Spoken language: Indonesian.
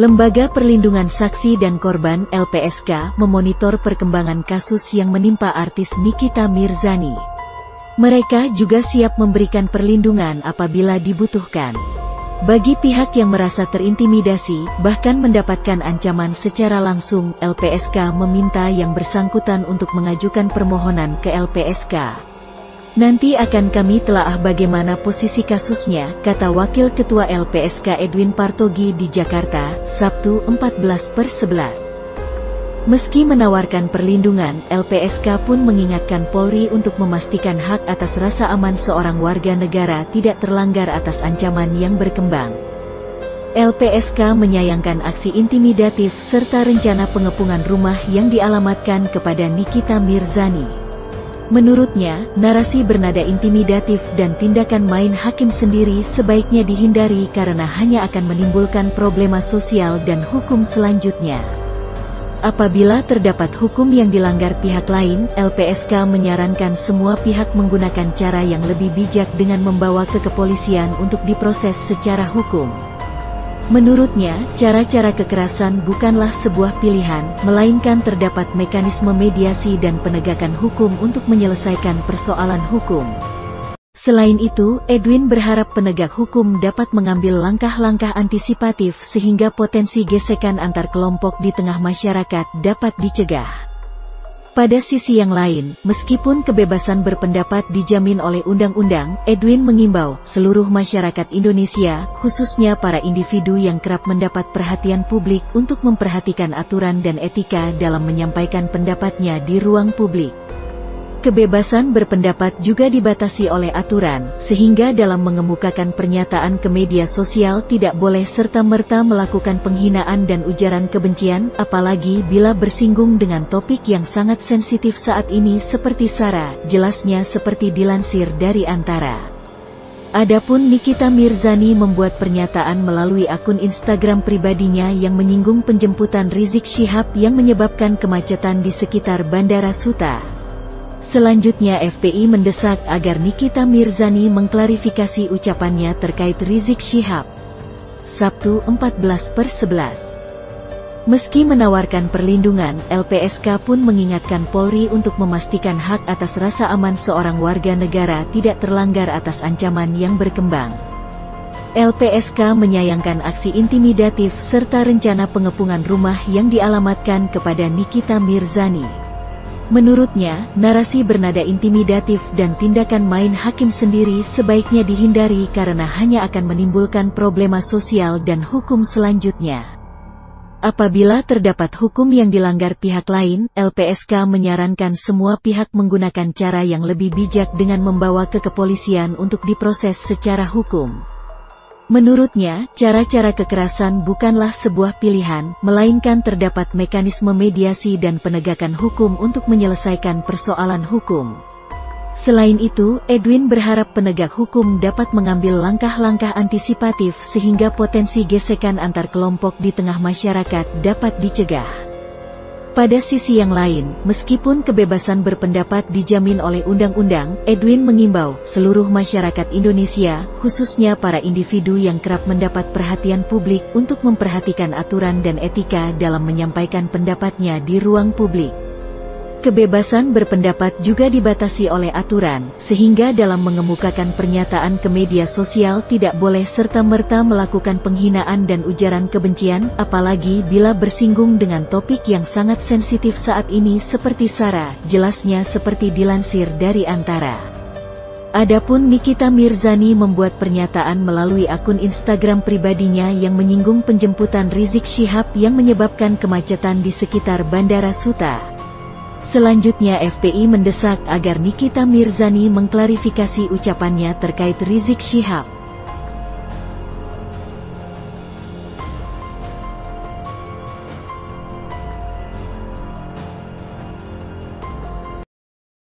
Lembaga Perlindungan Saksi dan Korban (LPSK) memonitor perkembangan kasus yang menimpa artis Nikita Mirzani. Mereka juga siap memberikan perlindungan apabila dibutuhkan. Bagi pihak yang merasa terintimidasi, bahkan mendapatkan ancaman secara langsung, LPSK meminta yang bersangkutan untuk mengajukan permohonan ke LPSK. Nanti akan kami telaah bagaimana posisi kasusnya, kata Wakil Ketua LPSK Edwin Partogi di Jakarta, Sabtu 14/11. Meski menawarkan perlindungan, LPSK pun mengingatkan Polri untuk memastikan hak atas rasa aman seorang warga negara tidak terlanggar atas ancaman yang berkembang. LPSK menyayangkan aksi intimidatif serta rencana pengepungan rumah yang dialamatkan kepada Nikita Mirzani. Menurutnya, narasi bernada intimidatif dan tindakan main hakim sendiri sebaiknya dihindari karena hanya akan menimbulkan problema sosial dan hukum selanjutnya. Apabila terdapat hukum yang dilanggar pihak lain, LPSK menyarankan semua pihak menggunakan cara yang lebih bijak dengan membawa ke kepolisian untuk diproses secara hukum. Menurutnya, cara-cara kekerasan bukanlah sebuah pilihan, melainkan terdapat mekanisme mediasi dan penegakan hukum untuk menyelesaikan persoalan hukum. Selain itu, Edwin berharap penegak hukum dapat mengambil langkah-langkah antisipatif sehingga potensi gesekan antar kelompok di tengah masyarakat dapat dicegah. Pada sisi yang lain, meskipun kebebasan berpendapat dijamin oleh undang-undang, Edwin mengimbau seluruh masyarakat Indonesia, khususnya para individu yang kerap mendapat perhatian publik untuk memperhatikan aturan dan etika dalam menyampaikan pendapatnya di ruang publik. Kebebasan berpendapat juga dibatasi oleh aturan, sehingga dalam mengemukakan pernyataan ke media sosial tidak boleh serta-merta melakukan penghinaan dan ujaran kebencian, apalagi bila bersinggung dengan topik yang sangat sensitif saat ini seperti SARA, jelasnya seperti dilansir dari Antara. Adapun Nikita Mirzani membuat pernyataan melalui akun Instagram pribadinya yang menyinggung penjemputan Rizik Syihab yang menyebabkan kemacetan di sekitar Bandara Suta. Selanjutnya FPI mendesak agar Nikita Mirzani mengklarifikasi ucapannya terkait Rizik Syihab. Sabtu 14/11. Meski menawarkan perlindungan, LPSK pun mengingatkan Polri untuk memastikan hak atas rasa aman seorang warga negara tidak terlanggar atas ancaman yang berkembang. LPSK menyayangkan aksi intimidatif serta rencana pengepungan rumah yang dialamatkan kepada Nikita Mirzani. Menurutnya, narasi bernada intimidatif dan tindakan main hakim sendiri sebaiknya dihindari karena hanya akan menimbulkan problema sosial dan hukum selanjutnya. Apabila terdapat hukum yang dilanggar pihak lain, LPSK menyarankan semua pihak menggunakan cara yang lebih bijak dengan membawa ke kepolisian untuk diproses secara hukum. Menurutnya, cara-cara kekerasan bukanlah sebuah pilihan, melainkan terdapat mekanisme mediasi dan penegakan hukum untuk menyelesaikan persoalan hukum. Selain itu, Edwin berharap penegak hukum dapat mengambil langkah-langkah antisipatif sehingga potensi gesekan antar kelompok di tengah masyarakat dapat dicegah. Pada sisi yang lain, meskipun kebebasan berpendapat dijamin oleh undang-undang, Edwin mengimbau seluruh masyarakat Indonesia, khususnya para individu yang kerap mendapat perhatian publik untuk memperhatikan aturan dan etika dalam menyampaikan pendapatnya di ruang publik. Kebebasan berpendapat juga dibatasi oleh aturan, sehingga dalam mengemukakan pernyataan ke media sosial tidak boleh serta-merta melakukan penghinaan dan ujaran kebencian, apalagi bila bersinggung dengan topik yang sangat sensitif saat ini seperti SARA, jelasnya seperti dilansir dari Antara. Adapun Nikita Mirzani membuat pernyataan melalui akun Instagram pribadinya yang menyinggung penjemputan Rizik Syihab yang menyebabkan kemacetan di sekitar Bandara Suta. Selanjutnya FPI mendesak agar Nikita Mirzani mengklarifikasi ucapannya terkait Rizik Syihab.